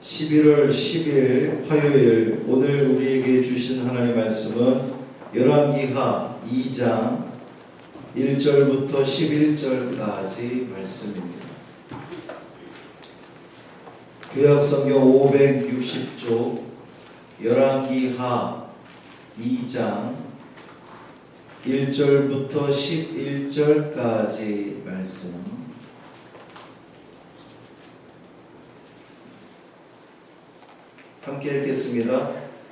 11월 10일 화요일 오늘 우리에게 주신 하나님의 말씀은 열왕기하 2장 1절부터 11절까지 말씀입니다. 구약성경 560쪽 열왕기하 2장 1절부터 11절까지 말씀 함께 읽겠습니다.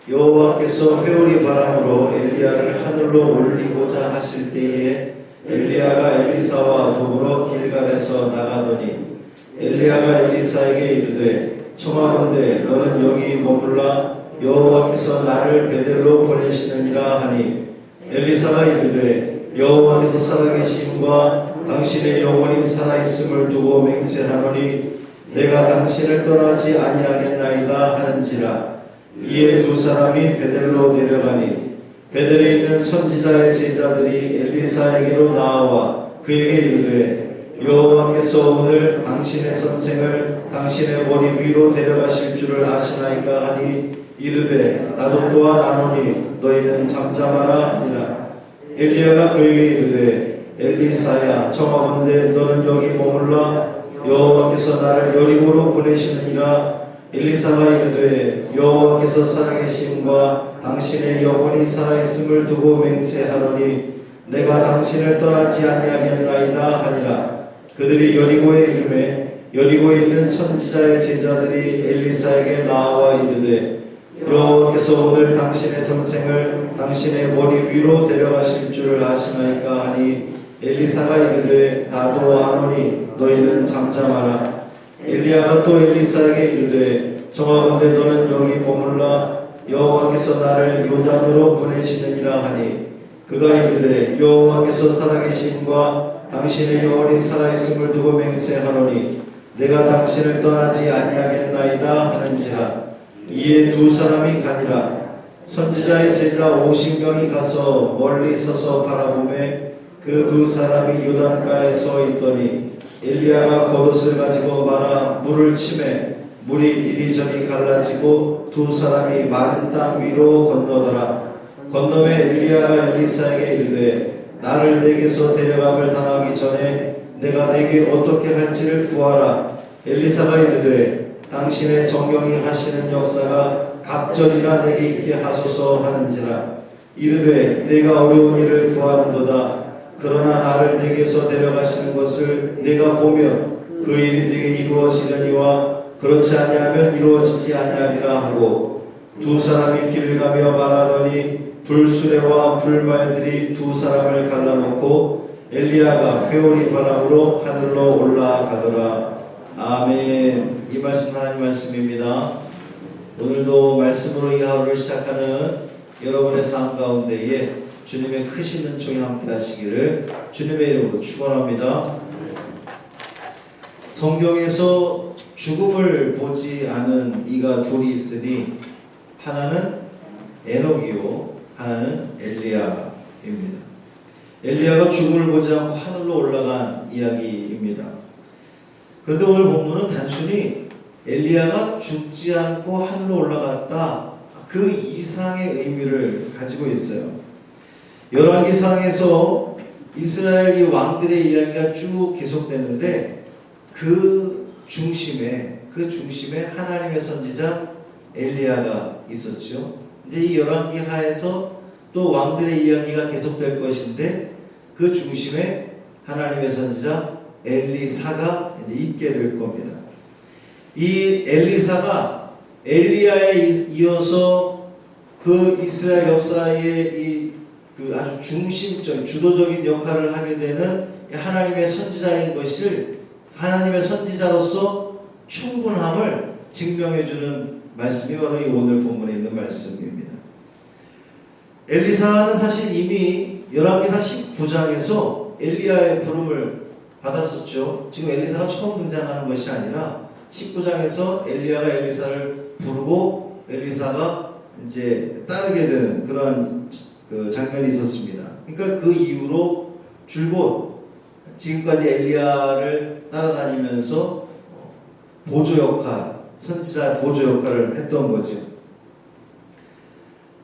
여호와께서 회오리 바람으로 엘리야를 하늘로 올리고자 하실 때에 엘리야가 엘리사와 더불어 길갈에서 나가더니 엘리야가 엘리사에게 이르되 청하건대 너는 여기 머물라 여호와께서 나를 베델로 보내시느니라 하니 엘리사가 이르되 여호와께서 살아계심과 당신의 영혼이 살아있음을 두고 맹세하노니 내가 당신을 떠나지 아니하겠나이다 하는지라. 이에 두 사람이 베델로 내려가니 베델에 있는 선지자의 제자들이 엘리사에게로 나와 그에게 이르되 여호와께서 오늘 당신의 선생을 당신의 머리 위로 데려가실 줄을 아시나이까 하니 이르되 나도 또한 아노니 너희는 잠잠하라 하니라. 엘리야가 그에게 이르되 엘리사야 청하건대 너는 여기 머물라 여호와께서 나를 여리고로 보내시느니라. 엘리사가 이르되 여호와께서 살아계심과 당신의 영혼이 살아있음을 두고 맹세하노니 내가 당신을 떠나지 아니하겠나이다 하니라. 그들이 여리고에 이르매 여리고에 있는 선지자의 제자들이 엘리사에게 나와 이르되 여호와께서 오늘 당신의 선생을 당신의 머리 위로 데려가실 줄을 아시나이까 하니 엘리사가 이르되 나도 아노니 너희는 잠잠하라. 엘리야가 또 엘리사에게 이르되 청하건대 너는 여기 머물라 여호와께서 나를 요단으로 보내시느니라 하니 그가 이르되 여호와께서 살아계심과 당신의 영혼이 살아있음을 두고 맹세하노니 내가 당신을 떠나지 아니하겠나이다 하는지라. 이에 두 사람이 가니라. 선지자의 제자 50명이 가서 멀리 서서 바라보매 그 두 사람이 요단가에 서 있더니 엘리야가 겉옷을 가지고 말아 물을 치매 물이 이리저리 갈라지고 두 사람이 마른 땅 위로 건너더라. 건너매 엘리야가 엘리사에게 이르되 나를 내게서 데려감을 당하기 전에 내가 내게 어떻게 할지를 구하라. 엘리사가 이르되 당신의 성경이 하시는 역사가 갑절이나 내게 있게 하소서 하는지라. 이르되 내가 어려운 일을 구하는도다. 그러나 나를 내게서 데려가시는 것을 내가 보면 그 일이 내게 이루어지려니와 그렇지 아니하면 이루어지지 아니하리라 하고 두 사람이 길을 가며 말하더니 불수레와 불말들이 두 사람을 갈라놓고 엘리야가 회오리 바람으로 하늘로 올라가더라. 아멘. 이 말씀 하나님 말씀입니다. 오늘도 말씀으로 이 하루를 시작하는 여러분의 삶 가운데에 주님의 크신 은총이 함께 하시기를 주님의 이름으로 축원합니다. 성경에서 죽음을 보지 않은 이가 둘이 있으니 하나는 에녹이요 하나는 엘리야입니다. 엘리야가 죽음을 보지 않고 하늘로 올라간 이야기입니다. 그런데 오늘 본문은 단순히 엘리야가 죽지 않고 하늘로 올라갔다 그 이상의 의미를 가지고 있어요. 열왕기상에서 이스라엘의 왕들의 이야기가 쭉 계속되는데 그 중심에 하나님의 선지자 엘리야가 있었죠. 이제 이 열왕기하에서 또 왕들의 이야기가 계속될 것인데 그 중심에 하나님의 선지자 엘리사가 이제 있게 될 겁니다. 이 엘리사가 엘리야에 이어서 그 이스라엘 역사의 그 아주 중심적 주도적인 역할을 하게 되는 하나님의 선지자인 것을 하나님의 선지자로서 충분함을 증명해주는 말씀이 바로 이 오늘 본문에 있는 말씀입니다. 엘리사는 사실 이미 열왕기상 19장에서 엘리야의 부름을 받았었죠. 지금 엘리사가 처음 등장하는 것이 아니라 19장에서 엘리야가 엘리사를 부르고 엘리사가 이제 따르게 되는 그런 그 장면이 있었습니다. 그러니까 그 이후로 줄곧 지금까지 엘리야를 따라다니면서 보조 역할, 선지자 보조 역할을 했던 거죠.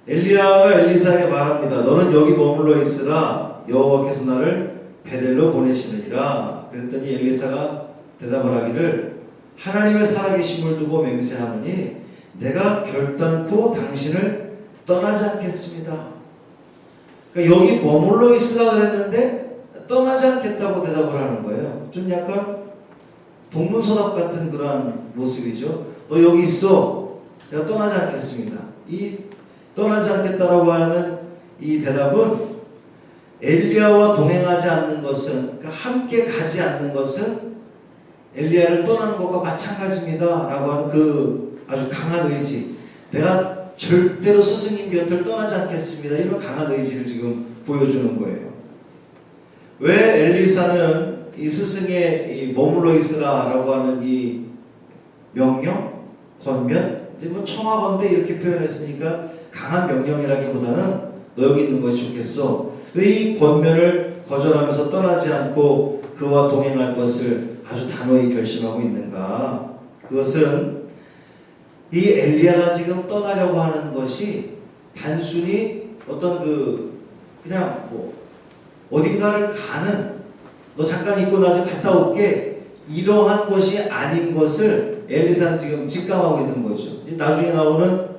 엘리야가 엘리사에게 말합니다. 너는 여기 머물러 있으라. 여호와께서 나를 베델로 보내시느니라. 그랬더니 엘리사가 대답을 하기를 하나님의 살아계심을 두고 맹세하노니 내가 결단코 당신을 떠나지 않겠습니다. 그러니까 여기 머물러 있으라 그랬는데 떠나지 않겠다고 대답을 하는 거예요. 좀 약간 동문서답 같은 그러한 모습이죠. 너 여기 있어. 제가 떠나지 않겠습니다. 이 떠나지 않겠다라고 하는 이 대답은 엘리야와 동행하지 않는 것은, 그러니까 함께 가지 않는 것은 엘리야를 떠나는 것과 마찬가지입니다 라고 하는 그 아주 강한 의지, 내가 절대로 스승님 곁을 떠나지 않겠습니다, 이런 강한 의지를 지금 보여주는 거예요. 왜 엘리사는 이 스승의 이 머물러 있으라 라고 하는 이 명령, 권면, 이제 뭐 청하건대 이렇게 표현했으니까 강한 명령이라기보다는 너 여기 있는 것이 좋겠어. 왜 이 권면을 거절하면서 떠나지 않고 그와 동행할 것을 아주 단호히 결심하고 있는가? 그것은 이 엘리야가 지금 떠나려고 하는 것이 단순히 어떤 그냥 뭐 어딘가를 가는, 너 잠깐 있고 나 지금 갔다 올게, 이러한 것이 아닌 것을 엘리사는 지금 직감하고 있는 거죠. 나중에 나오는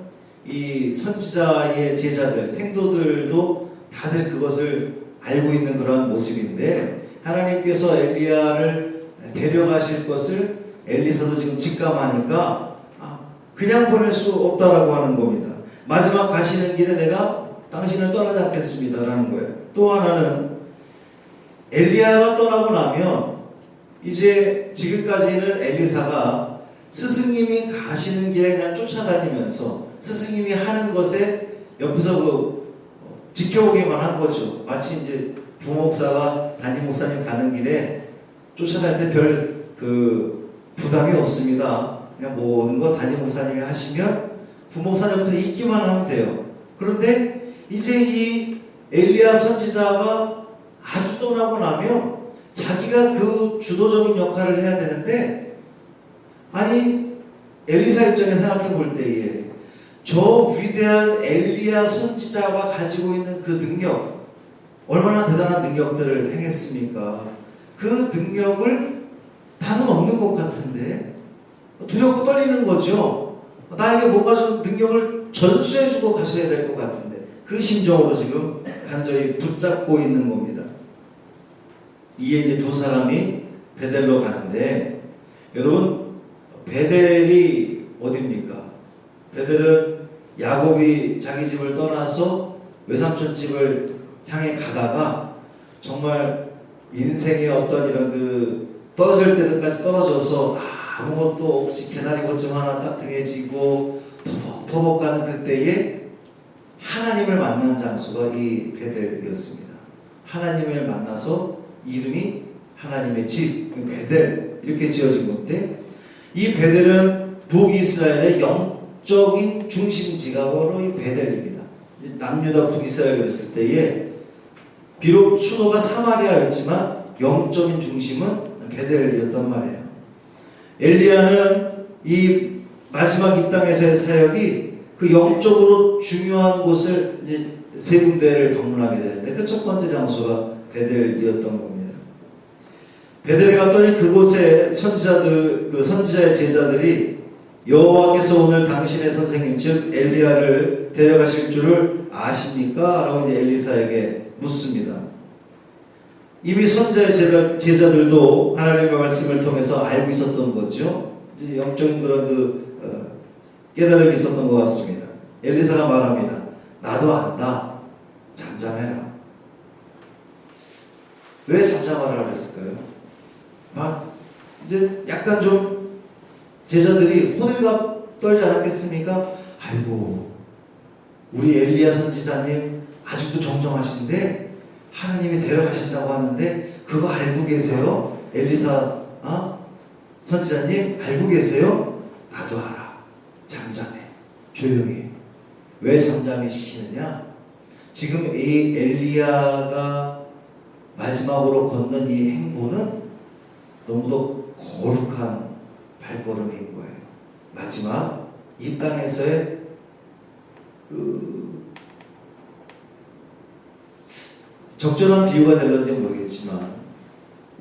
이 선지자의 제자들, 생도들도 다들 그것을 알고 있는 그런 모습인데, 하나님께서 엘리야를 데려가실 것을 엘리사도 지금 직감하니까 그냥 보낼 수 없다라고 하는 겁니다. 마지막 가시는 길에 내가 당신을 떠나지 않겠습니다라는 거예요. 또 하나는 엘리야가 떠나고 나면 이제 지금까지는 엘리사가 스승님이 가시는 길에 그냥 쫓아다니면서 스승님이 하는 것에 옆에서 지켜보기만 한 거죠. 마치 이제 부목사가 담임 목사님 가는 길에 쫓아다니는데 별 부담이 없습니다. 그냥 모든 거 담임 목사님이 하시면 부목사 옆에서 있기만 하면 돼요. 그런데 이제 이 엘리야 선지자가 아주 떠나고 나면 자기가 그 주도적인 역할을 해야 되는데, 아니 엘리사 입장에 생각해 볼 때에 저 위대한 엘리야 선지자가 가지고 있는 그 능력, 얼마나 대단한 능력들을 행했습니까? 그 능력을 나는 없는 것 같은데 두렵고 떨리는 거죠. 나에게 뭔가 좀 능력을 전수해주고 가셔야 될 것 같은데, 그 심정으로 지금 간절히 붙잡고 있는 겁니다. 이에 이제 두 사람이 베델로 가는데, 여러분 베델이 어디입니까? 베델은 야곱이 자기 집을 떠나서 외삼촌 집을 향해 가다가 정말 인생의 어떤 이런 떨어질 때까지 떨어져서 아무것도 없이 개나리 겉좀 하나 따뜻해지고 터벅터벅 가는 그때에 하나님을 만난 장소가 이 베델이었습니다. 하나님을 만나서 이름이 하나님의 집, 베델 이렇게 지어진 건데, 이 베델은 북이스라엘의 영적인 중심지가 바로 이 베델입니다. 남유다 북이스라엘이 있을 때에 비록 수도가 사마리아였지만 영적인 중심은 베델이었단 말이에요. 엘리야는 이 마지막 이 땅에서의 사역이 그 영적으로 중요한 곳을 이제 세 군데를 방문하게 되는데, 그 첫 번째 장소가 베델이었던 겁니다. 베델에 갔더니 그곳에 선지자의 제자들이 여호와께서 오늘 당신의 선생님 즉 엘리야를 데려가실 줄을 아십니까? 라고 이제 엘리사에게 묻습니다. 이미 선지자의 제자들도 하나님의 말씀을 통해서 알고 있었던 거죠. 이제 영적인 그런 깨달음이 있었던 것 같습니다. 엘리사가 말합니다. 나도 안다. 잠잠해라. 왜 잠잠하라고 했을까요? 막 이제 약간 좀 제자들이 호들갑 떨지 않았겠습니까? 아이고, 우리 엘리야 선지자님 아직도 정정하신데 하나님이 데려가신다고 하는데 그거 알고 계세요? 엘리사 선지자님 알고 계세요? 나도 알아. 잠잠해. 조용히. 왜 잠잠히 시키느냐? 지금 이 엘리야가 마지막으로 걷는 이 행보는 너무도 거룩한 발걸음인 거예요. 마지막 이 땅에서의 그 적절한 비유가 될런지 모르겠지만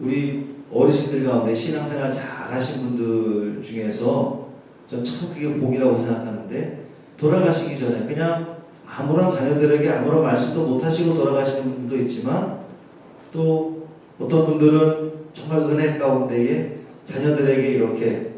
우리 어르신들 가운데 신앙생활 잘 하신 분들 중에서 전 참 그게 복이라고 생각하는데, 돌아가시기 전에 그냥 아무런 자녀들에게 아무런 말씀도 못하시고 돌아가시는 분들도 있지만, 또 어떤 분들은 정말 은혜 가운데에 자녀들에게 이렇게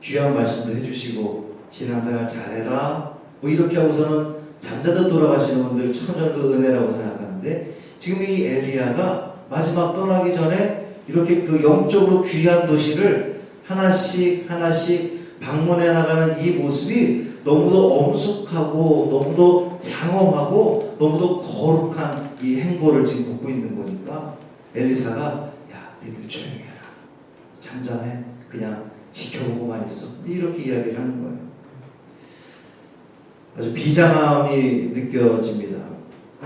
귀한 말씀도 해주시고 신앙생활 잘해라 뭐 이렇게 하고서는 잠자다 돌아가시는 분들 참 저는 그 은혜라고 생각하는데, 지금 이 엘리야가 마지막 떠나기 전에 이렇게 그 영적으로 귀한 도시를 하나씩 하나씩 방문해 나가는 이 모습이 너무도 엄숙하고 너무도 장엄하고 너무도 거룩한 이 행보를 지금 보고 있는 거니까 엘리사가 야, 니들 조용히 해라, 잠잠해, 그냥 지켜보고만 있어, 이렇게 이야기를 하는 거예요. 아주 비장함이 느껴집니다.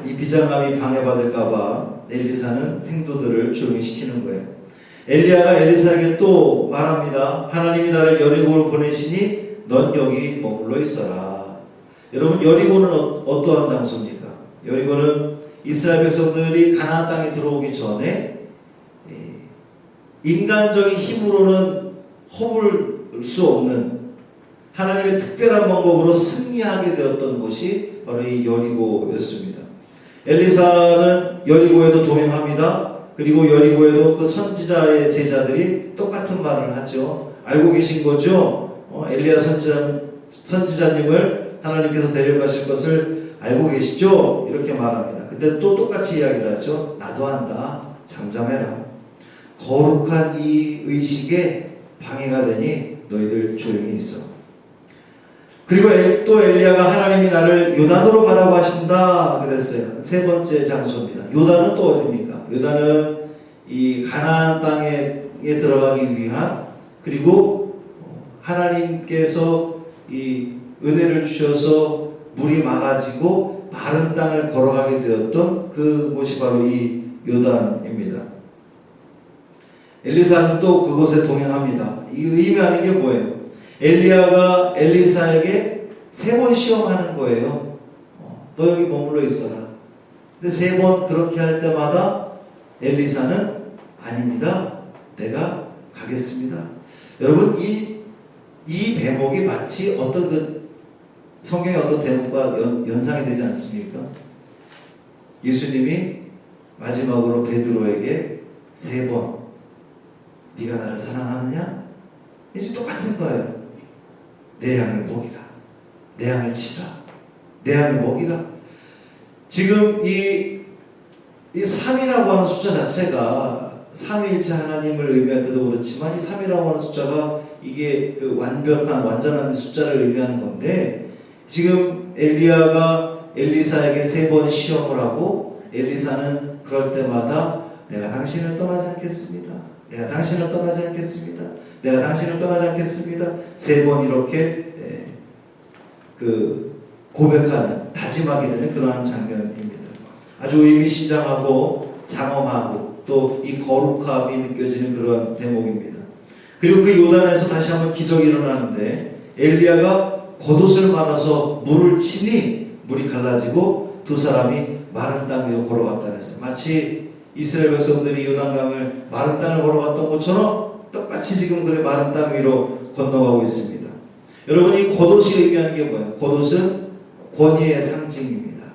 이 비장함이 방해받을까봐 엘리사는 생도들을 조용히 시키는 거예요. 엘리야가 엘리사에게 또 말합니다. 하나님이 나를 여리고로 보내시니 넌 여기 머물러 있어라. 여러분, 여리고는 어떠한 장소입니까? 여리고는 이스라엘 백성들이 가나안 땅에 들어오기 전에 인간적인 힘으로는 허물 수 없는 하나님의 특별한 방법으로 승리하게 되었던 곳이 바로 이 여리고였습니다. 엘리사는 여리고에도 동행합니다. 그리고 여리고에도 그 선지자의 제자들이 똑같은 말을 하죠. 알고 계신 거죠? 엘리야 선지자님을 하나님께서 데려가실 것을 알고 계시죠? 이렇게 말합니다. 근데 또 똑같이 이야기를 하죠. 나도 안다, 잠잠해라. 거룩한 이 의식에 방해가 되니 너희들 조용히 있어. 그리고 또 엘리야가 하나님이 나를 요단으로 가라고 하신다 그랬어요. 세 번째 장소입니다. 요단은 또 어디입니까? 요단은 이 가나안 땅에 들어가기 위한, 그리고 하나님께서 이 은혜를 주셔서 물이 막아지고 마른 땅을 걸어가게 되었던 그곳이 바로 이 요단입니다. 엘리사는 또 그곳에 동행합니다. 이 의미하는 게 뭐예요? 엘리야가 엘리사에게 3번 시험하는 거예요. 너 여기 머물러 있어라. 근데 3번 그렇게 할 때마다 엘리사는 아닙니다, 내가 가겠습니다. 여러분, 이 대목이 마치 어떤 그 성경의 어떤 대목과 연상이 되지 않습니까? 예수님이 마지막으로 베드로에게 3번 네가 나를 사랑하느냐? 이제 똑같은 거예요. 내 양을 먹이라, 내 양을 치라, 내 양을 먹이라. 지금 이 3이라고 하는 숫자 자체가 삼위일체 하나님을 의미할 때도 그렇지만, 이 3이라고 하는 숫자가 이게 그 완전한 숫자를 의미하는 건데, 지금 엘리야가 엘리사에게 3번 시험을 하고 엘리사는 그럴 때마다 내가 당신을 떠나지 않겠습니다, 내가 당신을 떠나지 않겠습니다, 내가 당신을 떠나지 않겠습니다, 3번 이렇게 고백하는, 다짐하게 되는 그러한 장면입니다. 아주 의미심장하고 장엄하고 또 이 거룩함이 느껴지는 그런 대목입니다. 그리고 그 요단에서 다시 한번 기적이 일어나는데, 엘리야가 겉옷을 말아서 물을 치니 물이 갈라지고 두 사람이 마른 땅 위로 걸어갔다 그랬어요. 마치 이스라엘 백성들이 요단강을 마른 땅을 걸어갔던 것처럼 똑같이 지금 그래 마른 땅 위로 건너가고 있습니다. 여러분, 이 겉옷이 의미하는 게 뭐예요? 겉옷은 권위의 상징입니다.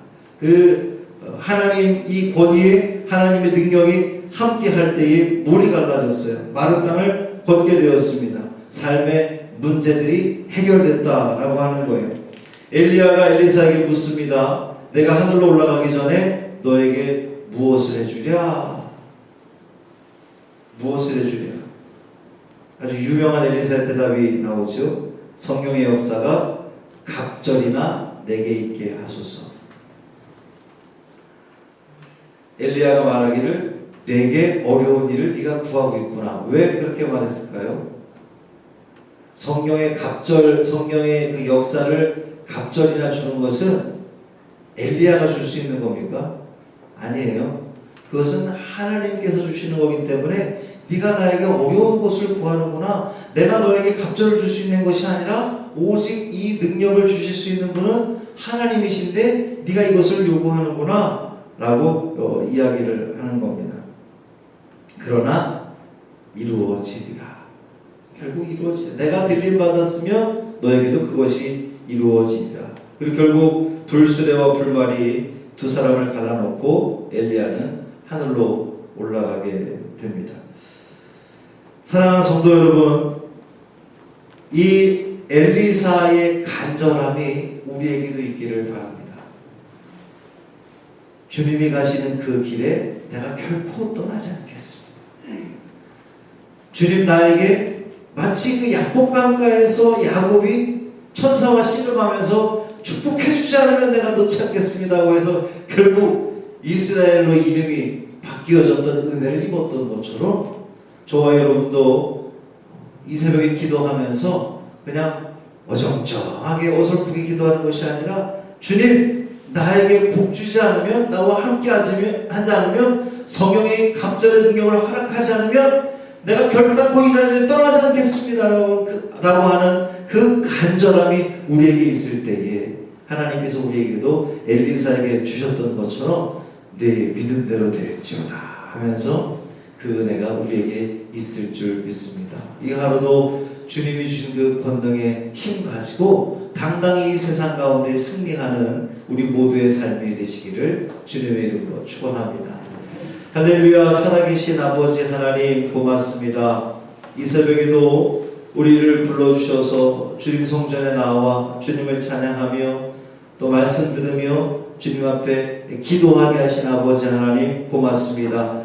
하나님, 이 권위에 하나님의 능력이 함께 할 때에 물이 갈라졌어요. 마른 땅을 걷게 되었습니다. 삶의 문제들이 해결됐다라고 하는 거예요. 엘리야가 엘리사에게 묻습니다. 내가 하늘로 올라가기 전에 너에게 무엇을 해주랴? 무엇을 해주랴? 아주 유명한 엘리사의 대답이 나오죠. 성경의 역사가 갑절이나 내게 있게 하소서. 엘리야가 말하기를 내게 어려운 일을 네가 구하고 있구나. 왜 그렇게 말했을까요? 성경의 그 역사를 갑절이나 주는 것은 엘리야가 줄 수 있는 겁니까? 아니에요. 그것은 하나님께서 주시는 거기 때문에 네가 나에게 어려운 것을 구하는구나. 내가 너에게 갑절을 줄 수 있는 것이 아니라 오직 이 능력을 주실 수 있는 분은 하나님이신데 네가 이것을 요구하는구나 라고 이야기를 하는 겁니다. 그러나 이루어지리라. 결국 이루어지리라. 내가 들림받았으면 너에게도 그것이 이루어지리라. 그리고 결국 불수레와 불말이 두 사람을 갈라놓고 엘리야는 하늘로 올라가게 됩니다. 사랑하는 성도 여러분, 이 엘리사의 간절함이 우리에게도 있기를 바랍니다. 주님이 가시는 그 길에 내가 결코 떠나지 않겠습니다. 주님 나에게 마치 그 야복강가에서 야곱이 천사와 씨름하면서 축복해주지 않으면 내가 놓지 않겠습니다고 해서 결국 이스라엘로 이름이 바뀌어졌던 은혜를 입었던 것처럼 저와 여러분도 이 새벽에 기도하면서 그냥 어정쩡하게 어설프게 기도하는 것이 아니라 주님 나에게 복 주지 않으면, 나와 함께 하지 않으면, 성령의 갑절의 능력을 허락하지 않으면 내가 결단코 이 자리를 떠나지 않겠습니다 라고 하는 그 간절함이 우리에게 있을 때에 하나님께서 우리에게도 엘리사에게 주셨던 것처럼 내 믿음대로 될지어다 하면서 그 은혜가 우리에게 있을 줄 믿습니다. 이 하루도 주님이 주신 그 권능의 힘 가지고 당당히 이 세상 가운데 승리하는 우리 모두의 삶이 되시기를 주님의 이름으로 축원합니다. 할렐루야. 살아계신 아버지 하나님 고맙습니다. 이 새벽에도 우리를 불러주셔서 주님 성전에 나와 주님을 찬양하며 또 말씀 들으며 주님 앞에 기도하게 하신 아버지 하나님 고맙습니다.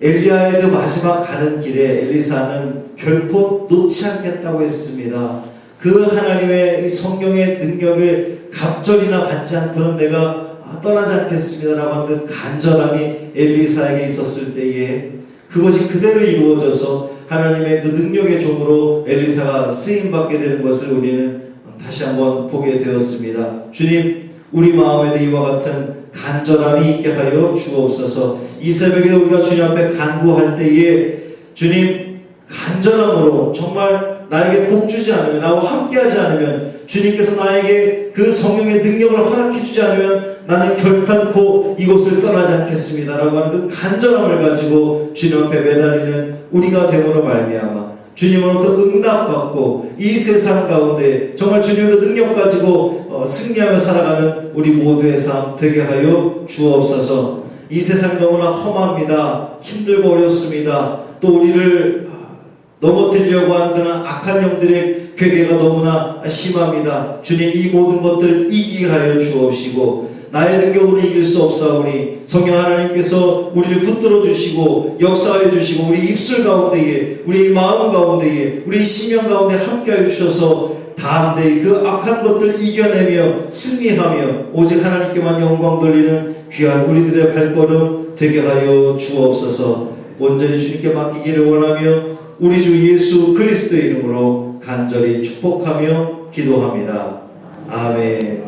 엘리야의 그 마지막 가는 길에 엘리사는 결코 놓지 않겠다고 했습니다. 그 하나님의 성경의 능력을 갑절이나 받지 않고는 내가 떠나지 않겠습니다라고 하는 그 간절함이 엘리사에게 있었을 때에 그것이 그대로 이루어져서 하나님의 그 능력의 종으로 엘리사가 쓰임받게 되는 것을 우리는 다시 한번 보게 되었습니다. 주님, 우리 마음에도 이와 같은 간절함이 있게 하여 주옵소서. 이 새벽에 우리가 주님 앞에 간구할 때에 주님 간절함으로 정말 나에게 복 주지 않으면, 나와 함께하지 않으면, 주님께서 나에게 그 성령의 능력을 허락해 주지 않으면 나는 결단코 이곳을 떠나지 않겠습니다 라고 하는 그 간절함을 가지고 주님 앞에 매달리는 우리가 됨으로 말미암아 주님으로부터 응답받고 이 세상 가운데 정말 주님의 그 능력 가지고 승리하며 살아가는 우리 모두의 삶 되게 하여 주옵소서. 이 세상이 너무나 험합니다. 힘들고 어렵습니다. 또 우리를 넘어뜨리려고 하는 그런 악한 영들의 괴계가 너무나 심합니다. 주님, 이 모든 것들을 이기게 하여 주옵시고 나의 능력으로 이길 수 없사오니 성령 하나님께서 우리를 붙들어 주시고 역사하여 주시고 우리 입술 가운데에, 우리 마음 가운데에, 우리 심령 가운데 함께하여 주셔서 담대히 그 악한 것들 이겨내며 승리하며 오직 하나님께만 영광 돌리는 귀한 우리들의 발걸음 되게 하여 주옵소서. 온전히 주님께 맡기기를 원하며 우리 주 예수 그리스도의 이름으로 간절히 축복하며 기도합니다. 아멘.